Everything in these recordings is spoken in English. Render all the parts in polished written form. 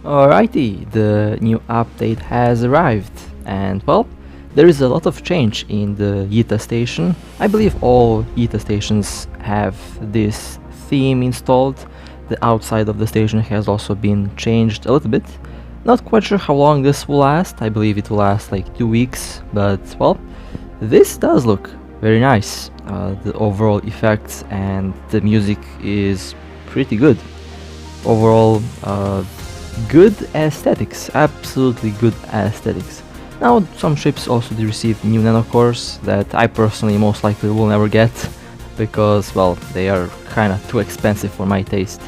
Alrighty, the new update has arrived, and well, there is a lot of change in the Yita station. I believe all Yita stations have this theme installed. The outside of the station has also been changed a little bit. Not quite sure how long this will last. I believe it will last like 2 weeks, but well, this does look very nice. The overall effects and the music is pretty good. Overall, good aesthetics, absolutely good aesthetics. Now, some ships also do receive new nanocores that I personally most likely will never get because, well, they are kinda too expensive for my taste.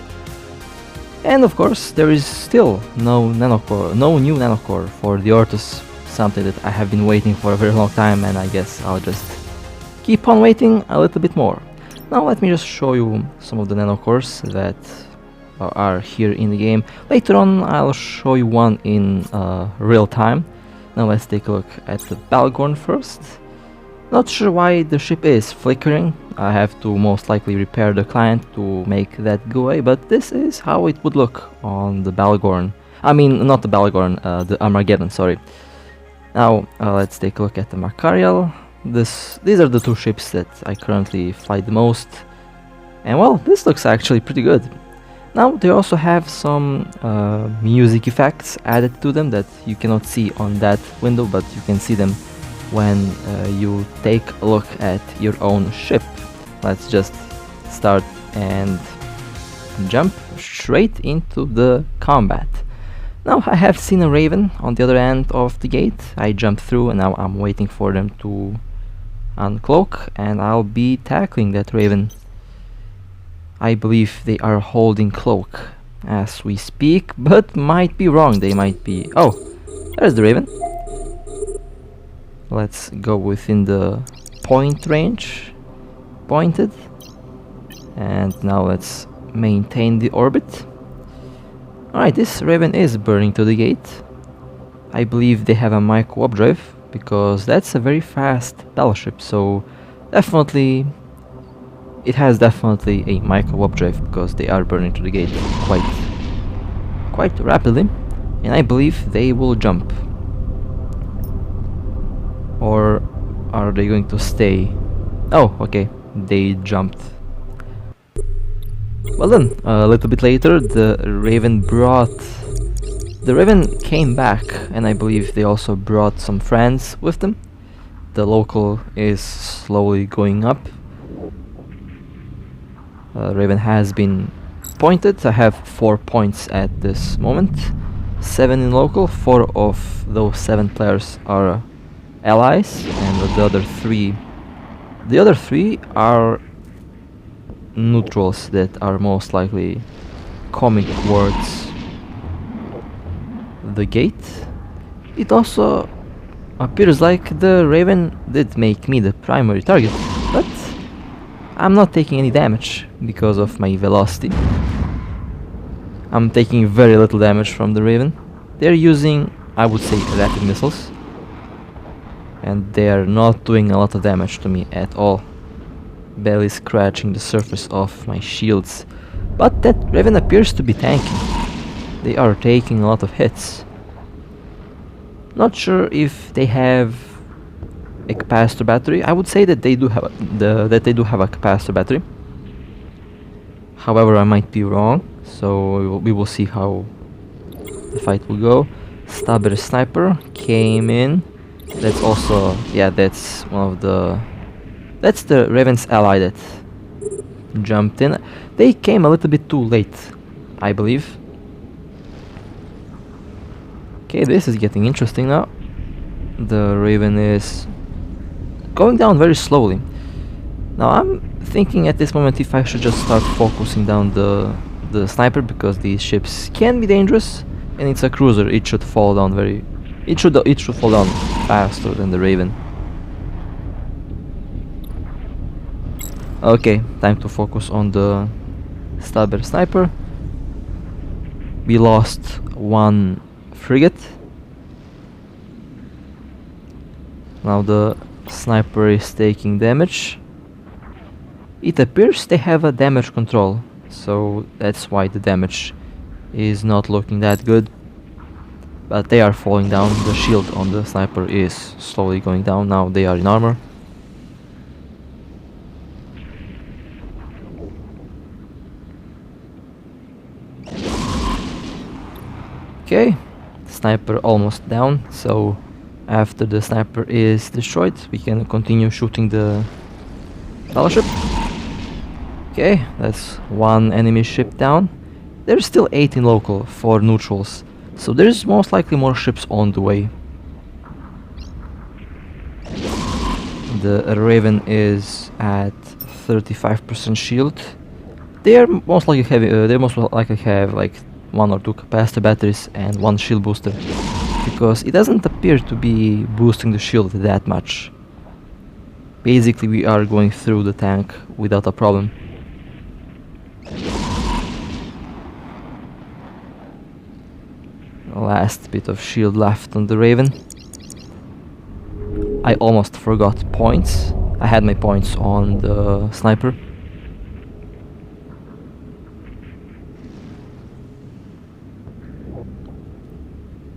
And of course, there is still no new nanocore for the Orthrus, something that I have been waiting for a very long time, and I guess I'll just keep on waiting a little bit more. Now let me just show you some of the nanocores that are here in the game. Later on I'll show you one in real time. Now let's take a look at the Bhaalgorn first. Not sure why the ship is flickering. I have to most likely repair the client to make that go away, but this is how it would look on the Bhaalgorn. I mean, not the Bhaalgorn, the Armageddon, sorry. Now let's take a look at the Macarial. These are the two ships that I currently fly the most. And well, this looks actually pretty good. Now they also have some music effects added to them that you cannot see on that window, but you can see them when you take a look at your own ship. Let's just start and jump straight into the combat. Now I have seen a Raven on the other end of the gate. I jumped through and now I'm waiting for them to uncloak and I'll be tackling that Raven. I believe they are holding cloak as we speak, but might be wrong. They might be... Oh, there's the Raven. Let's go within the point range. Pointed. And now let's maintain the orbit. Alright, this Raven is burning to the gate. I believe they have a micro updrive, because that's a very fast battleship, so definitely... It has definitely a micro warp drive because they are burning to the gate quite rapidly, and I believe they will jump. Or are they going to stay? Oh, okay, they jumped. Well then, a little bit later, the Raven came back, and I believe they also brought some friends with them. The local is slowly going up. Raven has been pointed. I have 4 points at this moment, 7 in local. 4 of those 7 players are allies, and the other three are neutrals that are most likely coming towards the gate. It also appears like the Raven did make me the primary target, but I'm not taking any damage because of my velocity. I'm taking very little damage from the Raven. They're using, I would say, rapid missiles, and they are not doing a lot of damage to me at all. Barely scratching the surface of my shields. But that Raven appears to be tanking. They are taking a lot of hits. Not sure if they have a capacitor battery. I would say that they do have a capacitor battery. However, I might be wrong, so we will see how the fight will go. Stabber sniper came in. That's also, yeah, that's the Raven's ally that jumped in. They came a little bit too late, I believe. Okay, this is getting interesting now. The Raven is going down very slowly. Now I'm thinking at this moment if I should just start focusing down the sniper, because these ships can be dangerous, and it's a cruiser. It should fall down it should fall down faster than the Raven. Okay, time to focus on the Stabber sniper. We lost 1 frigate. Now the sniper is taking damage. It appears they have a damage control, so that's why the damage is not looking that good. but they are falling down. The shield on the sniper is slowly going down. Now they are in armor. Okay, sniper almost down, so after the sniper is destroyed, we can continue shooting the battleship. Okay, that's one enemy ship down. There's still 8 in local for neutrals, so there's most likely more ships on the way. The Raven is at 35% shield. They most likely have like 1 or 2 capacitor batteries and 1 shield booster, because it doesn't appear to be boosting the shield that much. Basically, we are going through the tank without a problem. Last bit of shield left on the Raven. I almost forgot points. I had my points on the sniper.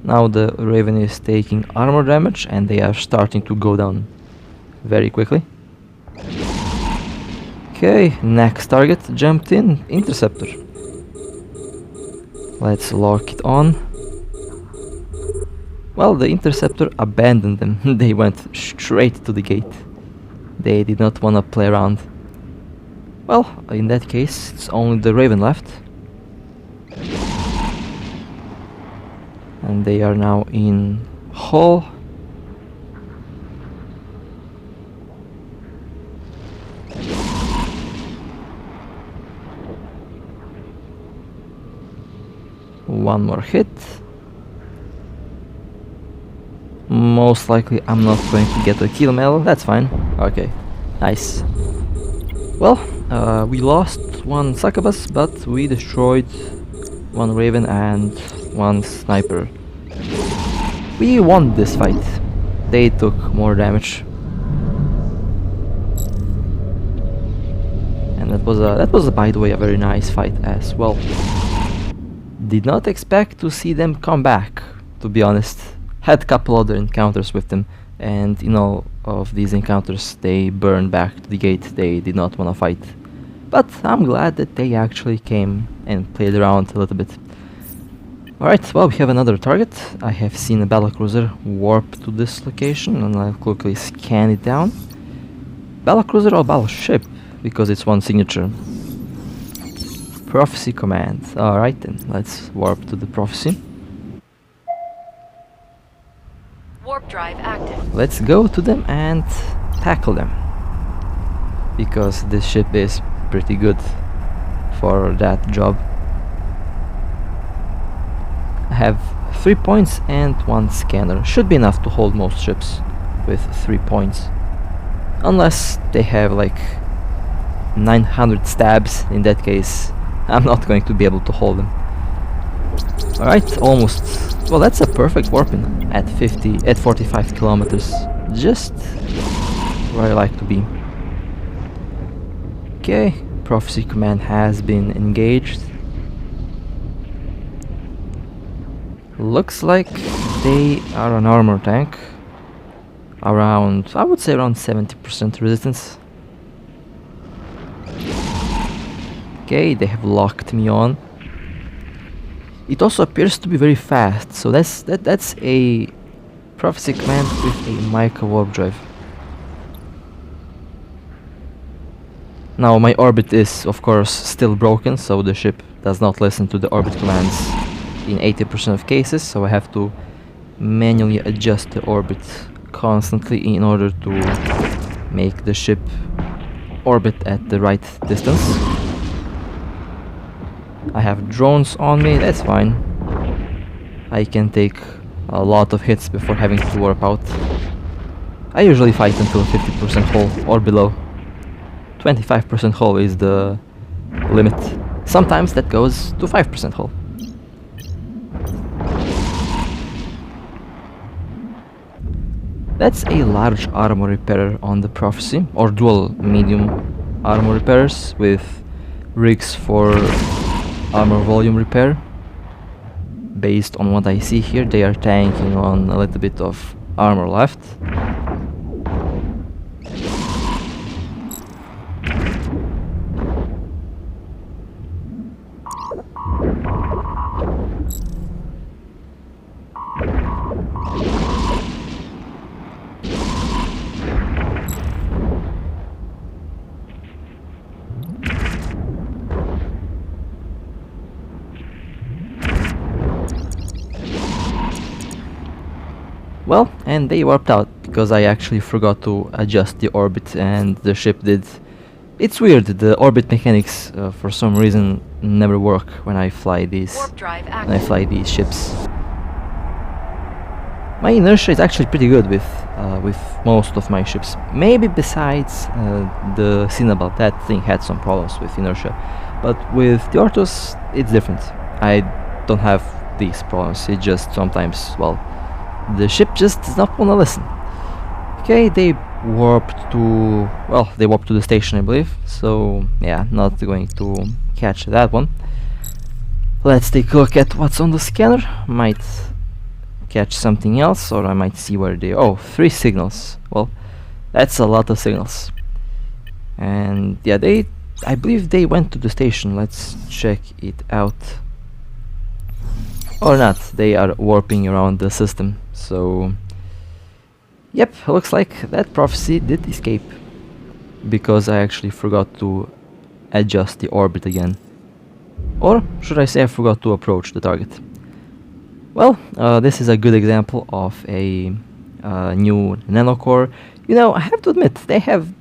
Now the Raven is taking armor damage and they are starting to go down very quickly. Okay, next target jumped in, interceptor. Let's lock it on. Well, the interceptor abandoned them. They went straight to the gate. They did not want to play around. Well, in that case, it's only the Raven left. And they are now in hull. One more hit. Most likely I'm not going to get a kill medal, that's fine. Okay, nice. Well, we lost 1 succubus, but we destroyed 1 Raven and 1 sniper. We won this fight. They took more damage. And that was by the way a very nice fight as well. Did not expect to see them come back, to be honest. Had a couple other encounters with them, and in all of these encounters they burned back to the gate. They did not want to fight. But I'm glad that they actually came and played around a little bit. Alright, well, we have another target. I have seen a battlecruiser warp to this location, and I'll quickly scan it down. Battlecruiser or battleship, because it's one signature. Prophecy command. Alright then, let's warp to the prophecy. Warp drive active. Let's go to them and tackle them, because this ship is pretty good for that job. I have 3 points and 1 scanner. Should be enough to hold most ships with 3 points. Unless they have like 900 stabs. In that case, I'm not going to be able to hold them. Alright, almost. Well, that's a perfect warping at 45 kilometers. Just where I like to be. Okay, prophecy command has been engaged. Looks like they are an armor tank. Around, I would say around 70% resistance. Okay, they have locked me on. It also appears to be very fast, so that's a prophecy command with a micro warp drive. Now my orbit is of course still broken, so the ship does not listen to the orbit commands in 80% of cases, so I have to manually adjust the orbit constantly in order to make the ship orbit at the right distance. I have drones on me, that's fine. I can take a lot of hits before having to warp out. I usually fight until 50% hull or below. 25% hull is the limit. Sometimes that goes to 5% hull. That's a large armor repairer on the prophecy, or dual medium armor repairers with rigs for armor volume repair. based on what I see here, they are tanking on a little bit of armor left. Well, and they warped out because I actually forgot to adjust the orbit and the ship did. It's weird, the orbit mechanics for some reason never work when I fly these ships. My inertia is actually pretty good with most of my ships. Maybe besides the Cinnabal, that thing had some problems with inertia. But with the Orthrus, it's different. I don't have these problems, it just sometimes, well, the ship just does not want to listen. Okay, they warped to the station, I believe. So yeah, not going to catch that one. Let's take a look at what's on the scanner. Might catch something else, or I might see where they. Oh, 3 signals. Well, that's a lot of signals. And yeah, I believe they went to the station. Let's check it out. Or not, they are warping around the system. So yep, looks like that prophecy did escape, because I actually forgot to adjust the orbit again. Or should I say I forgot to approach the target. Well, this is a good example of a new nanocore. You know, I have to admit, they have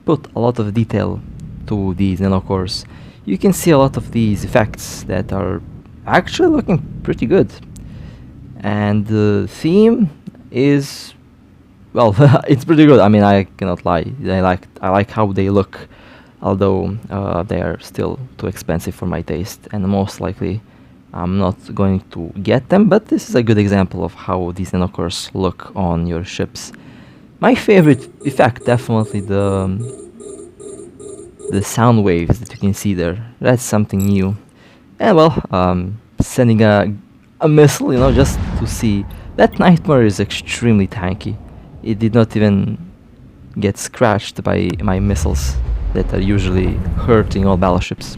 put a lot of detail to these nanocores. You can see a lot of these effects that are actually looking pretty good. And the theme is, well, it's pretty good. I mean, I cannot lie. I like how they look, although they are still too expensive for my taste, and most likely I'm not going to get them. But this is a good example of how these nanocores look on your ships. My favorite effect, definitely the sound waves that you can see there. That's something new. And well, sending a missile, you know, just to see. That Nightmare is extremely tanky. It did not even get scratched by my missiles that are usually hurting all battleships.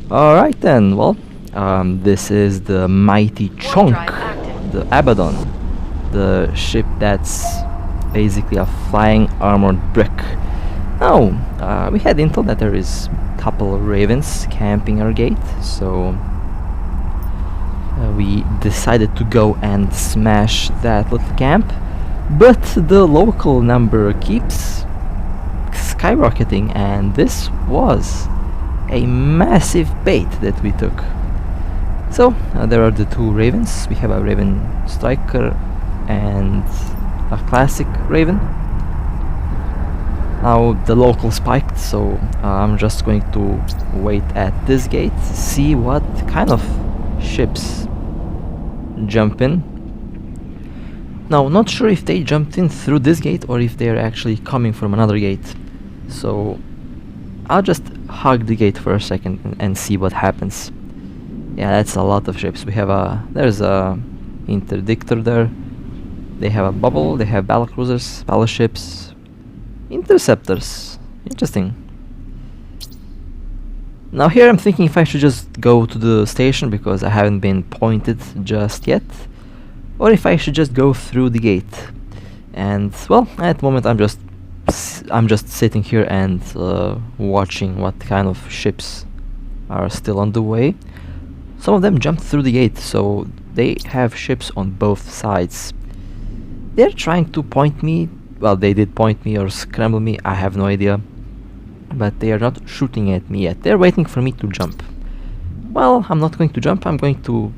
Alright then, well, this is the mighty Chonk, the Abaddon, the ship that's basically a flying armored brick. Now, we had intel that there is a couple of ravens camping our gate, so we decided to go and smash that little camp, but the local number keeps skyrocketing, and this was a massive bait that we took. So there are the 2 ravens. We have a Raven Striker and a classic Raven. Now the local spiked, so I'm just going to wait at this gate, see what kind of ships jump in. Now, not sure if they jumped in through this gate or if they're actually coming from another gate. So I'll just hug the gate for a second and see what happens. Yeah, that's a lot of ships. We have there's a interdictor there. They have a bubble, they have battlecruisers, battleships, interceptors. Interesting. Now here I'm thinking if I should just go to the station because I haven't been pointed just yet, or if I should just go through the gate. And well, at the moment I'm just sitting here and watching what kind of ships are still on the way. Some of them jumped through the gate, so they have ships on both sides. They're trying to point me. Well, they did point me or scramble me, I have no idea. But they are not shooting at me yet. They're waiting for me to jump. Well, I'm not going to jump. I'm going to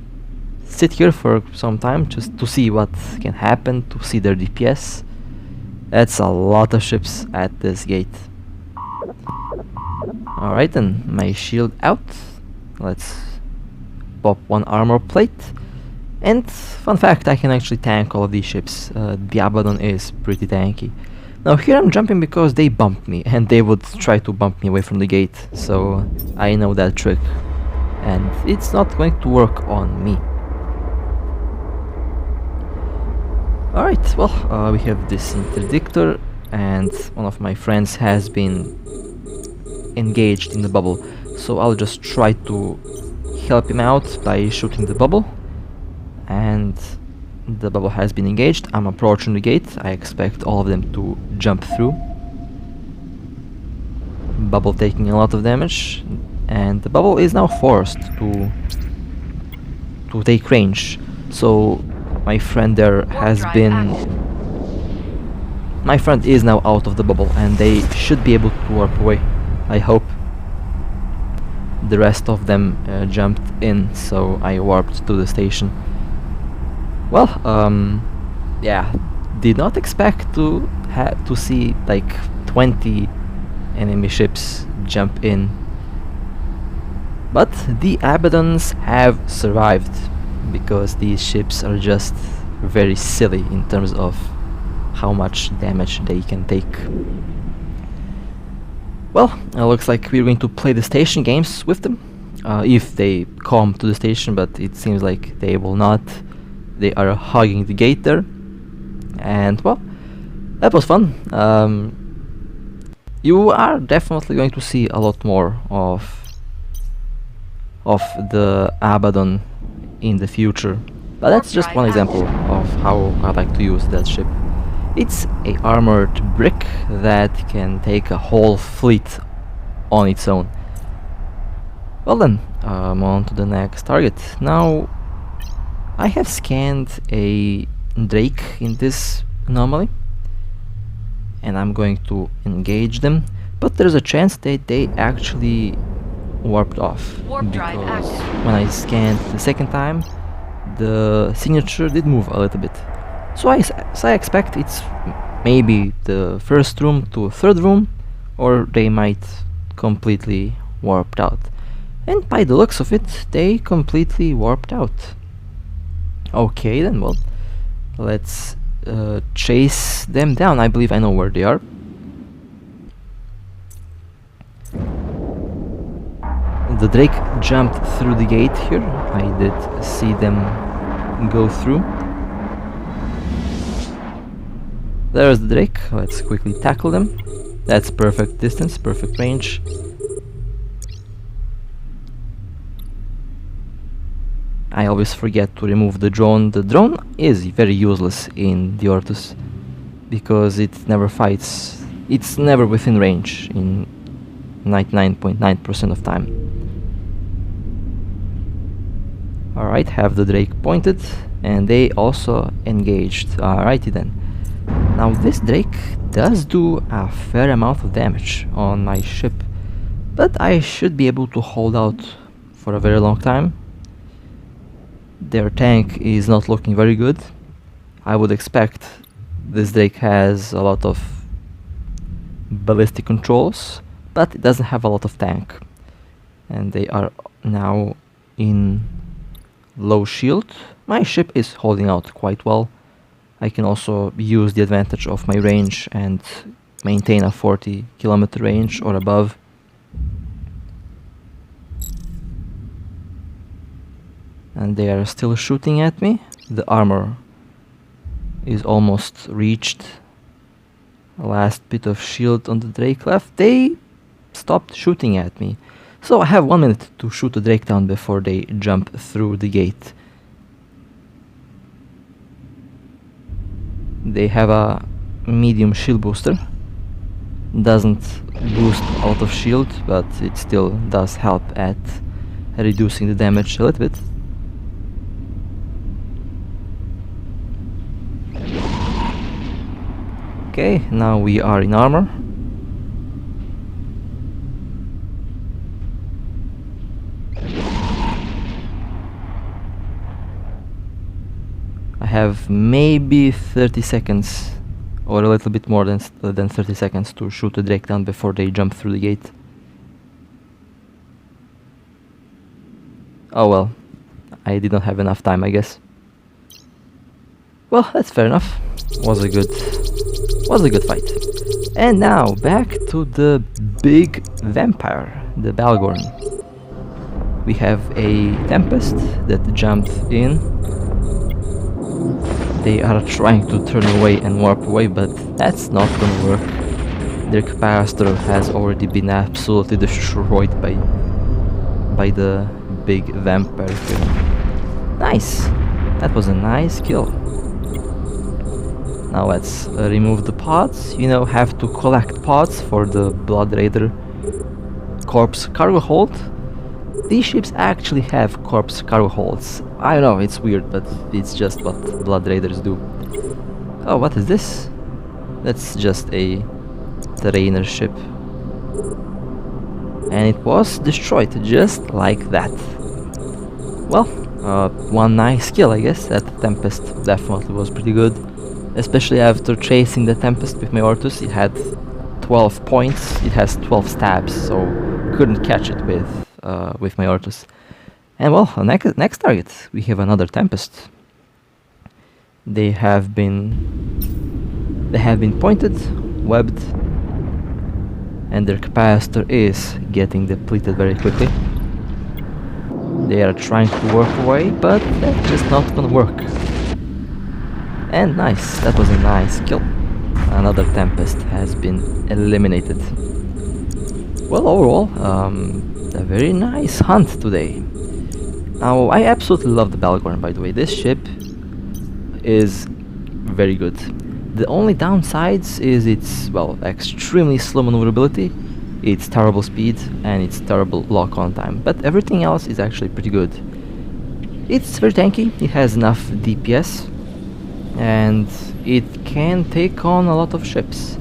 sit here for some time just to see what can happen, to see their DPS. That's a lot of ships at this gate. Alright then, my shield out. Let's pop 1 armor plate. And fun fact, I can actually tank all of these ships. The Abaddon is pretty tanky. Now here I'm jumping because they bumped me, and they would try to bump me away from the gate, so I know that trick. and it's not going to work on me. Alright, well, we have this interdictor, and one of my friends has been engaged in the bubble, so I'll just try to help him out by shooting the bubble. And the bubble has been engaged. I'm approaching the gate. I expect all of them to jump through. Bubble taking a lot of damage, and the bubble is now forced to take range. So my friend there has been... My friend is now out of the bubble, and they should be able to warp away, I hope. The rest of them jumped in, so I warped to the station. Well, yeah, did not expect to see like 20 enemy ships jump in. But the Abaddons have survived, because these ships are just very silly in terms of how much damage they can take. Well, it looks like we're going to play the station games with them, if they come to the station, but it seems like they will not. They are hugging the gate there, and well, that was fun. You are definitely going to see a lot more of the Abaddon in the future, but that's just one example of how I like to use that ship. It's a armored brick that can take a whole fleet on its own. Well then, on to the next target. Now, I have scanned a Drake in this anomaly, and I'm going to engage them, but there's a chance that they actually warped off, because when I scanned the second time, the signature did move a little bit. So I expect it's maybe the first room to third room, or they might completely warped out. And by the looks of it, they completely warped out. Okay then, well, let's chase them down. I believe I know where they are. The Drake jumped through the gate here. I did see them go through. There's the Drake. Let's quickly tackle them. That's perfect distance, perfect range. I always forget to remove the drone. The drone is very useless in the Orthrus, because it never fights. It's never within range in 99.9% of time. Alright, have the Drake pointed, and they also engaged. Alrighty then. Now this Drake does do a fair amount of damage on my ship, but I should be able to hold out for a very long time. Their tank is not looking very good. I would expect this Drake has a lot of ballistic controls, but it doesn't have a lot of tank. And they are now in low shield. My ship is holding out quite well. I can also use the advantage of my range and maintain a 40-kilometer range or above. And they are still shooting at me. The armor is almost reached. The last bit of shield on the Drake left. They stopped shooting at me. So I have 1 minute to shoot the Drake down before they jump through the gate. They have a medium shield booster. Doesn't boost a lot of shield, but it still does help at reducing the damage a little bit. Okay, now we are in armor. I have maybe 30 seconds, or a little bit more than 30 seconds to shoot the Drake down before they jump through the gate. Oh well, I did not have enough time, I guess. Well, that's fair enough. Was a good fight. And now back to the big vampire, the Bhaalgorn. We have a Tempest that jumped in. They are trying to turn away and warp away, but that's not gonna work. Their capacitor has already been absolutely destroyed by the big vampire here. Nice! That was a nice kill. Now let's remove the pods. You know, have to collect pods for the Blood Raider corpse cargo hold. These ships actually have corpse cargo holds. I don't know, it's weird, but it's just what Blood Raiders do. Oh, what is this? That's just a trainer ship. And it was destroyed just like that. Well, one nice kill, I guess. That Tempest definitely was pretty good. Especially after chasing the Tempest with my Orthrus. It had 12 points, it has 12 stabs, so couldn't catch it with my Orthrus. And well, next target, we have another Tempest. They have been pointed, webbed, and their capacitor is getting depleted very quickly. They are trying to work away, but that's just not gonna work. And nice, that was a nice kill. Another Tempest has been eliminated. Well, overall, a very nice hunt today. Now, I absolutely love the Bhaalgorn, by the way. This ship is very good. The only downsides is its, well, extremely slow maneuverability, its terrible speed, and its terrible lock-on time. But everything else is actually pretty good. It's very tanky, it has enough DPS, and it can take on a lot of ships.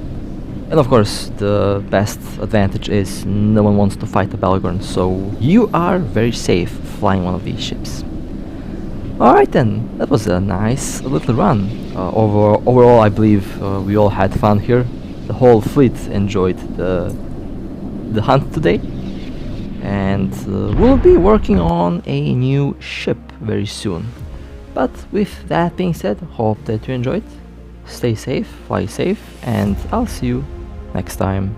And of course, the best advantage is no one wants to fight a Bhaalgorn, so you are very safe flying one of these ships. Alright then, that was a nice little run. Overall, I believe we all had fun here. The whole fleet enjoyed the hunt today. And we'll be working on a new ship very soon. But with that being said, hope that you enjoyed. Stay safe, fly safe, and I'll see you next time.